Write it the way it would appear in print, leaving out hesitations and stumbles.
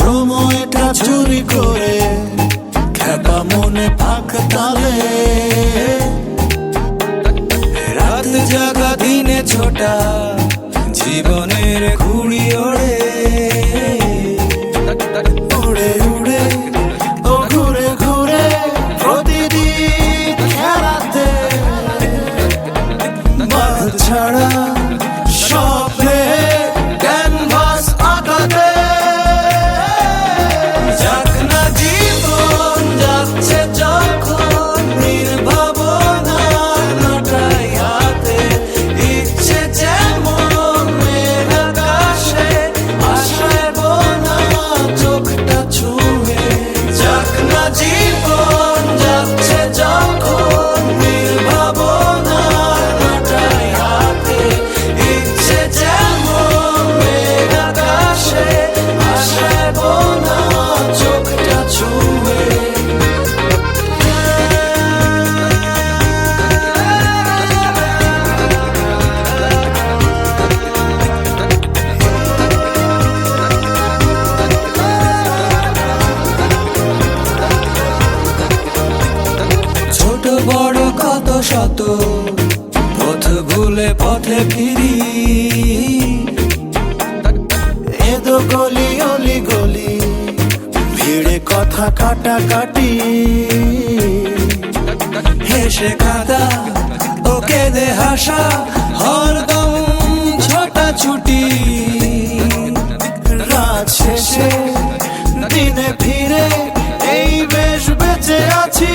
সময়টা চুরি করে খেপা মনে ফাঁক তালে রাত জাগা দিনে ছোটা জীবনের ঘুড়ি ওড়ে উড়ে উড়ে ও ঘুরে ঘুরে প্রতিদিন খেলাতে মাঠ ছাড়া স্বপ্নে ক্যানভাস আঁকাতে যাক না জীবন যাচ্ছে যখন নির্ভাবনা নটাই হাতে ইচ্ছে যেমন মেঘ আকাশে আশায় বোনা চোখটা ছুঁয়ে যাক না জীবন যাচ্ছে যখন নির্ভাবনা নটাই হাতে ইচ্ছে যেমন মেঘ আকাশে আশায় বোনা চোখটা ছুঁয়ে ছোট বড় কত শত পথ ভুলে পথে ফিরি এদো গলি অলি গলি ভিড়ে কথা কাটাকাটি হেসে কাদা ও কেঁদে হাসা হরদম ছোটা ছুটি রাত শেষে দিনে ফিরে এই বেশ বেঁচে আছি।